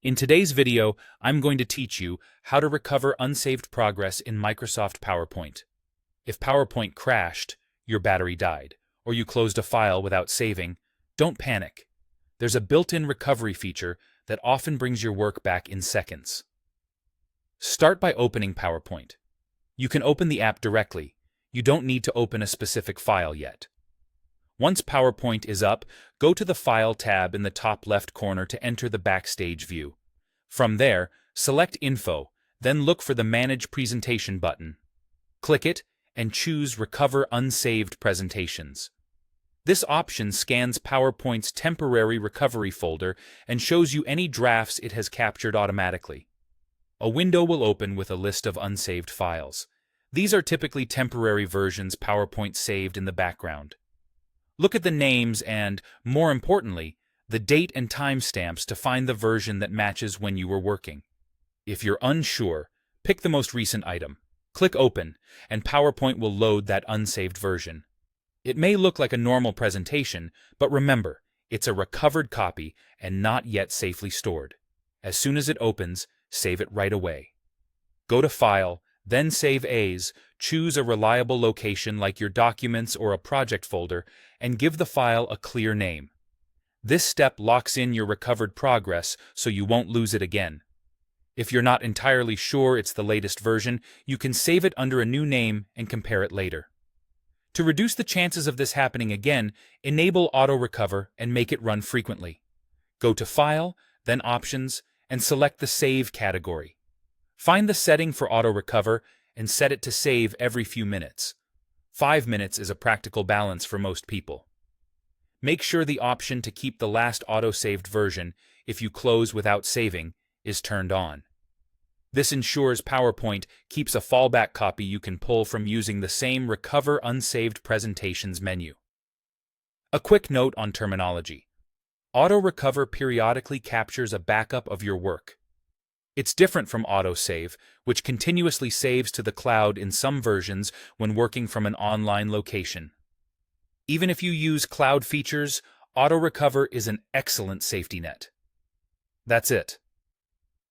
In today's video, I'm going to teach you how to recover unsaved progress in Microsoft PowerPoint. If PowerPoint crashed, your battery died, or you closed a file without saving, don't panic. There's a built-in recovery feature that often brings your work back in seconds. Start by opening PowerPoint. You can open the app directly. You don't need to open a specific file yet. Once PowerPoint is up, go to the File tab in the top left corner to enter the Backstage view. From there, select Info, then look for the Manage Presentation button. Click it and choose Recover Unsaved Presentations. This option scans PowerPoint's temporary recovery folder and shows you any drafts it has captured automatically. A window will open with a list of unsaved files. These are typically temporary versions PowerPoint saved in the background. Look at the names and, more importantly, the date and timestamps to find the version that matches when you were working. If you're unsure, pick the most recent item. Click Open, and PowerPoint will load that unsaved version. It may look like a normal presentation, but remember, it's a recovered copy and not yet safely stored. As soon as it opens, save it right away. Go to File, then Save As, choose a reliable location like your documents or a project folder, and give the file a clear name. This step locks in your recovered progress so you won't lose it again. If you're not entirely sure it's the latest version, you can save it under a new name and compare it later. To reduce the chances of this happening again, enable Auto Recover and make it run frequently. Go to File, then Options, and select the Save category. Find the setting for Auto Recover and set it to save every few minutes. 5 minutes is a practical balance for most people. Make sure the option to keep the last auto-saved version, if you close without saving, is turned on. This ensures PowerPoint keeps a fallback copy you can pull from using the same Recover Unsaved Presentations menu. A quick note on terminology. Auto Recover periodically captures a backup of your work. It's different from autosave, which continuously saves to the cloud in some versions when working from an online location. Even if you use cloud features, Auto Recover is an excellent safety net. That's it.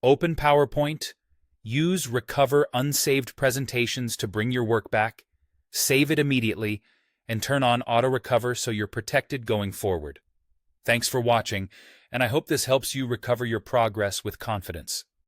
Open PowerPoint, use Recover Unsaved Presentations to bring your work back, save it immediately, and turn on Auto Recover so you're protected going forward. Thanks for watching, and I hope this helps you recover your progress with confidence.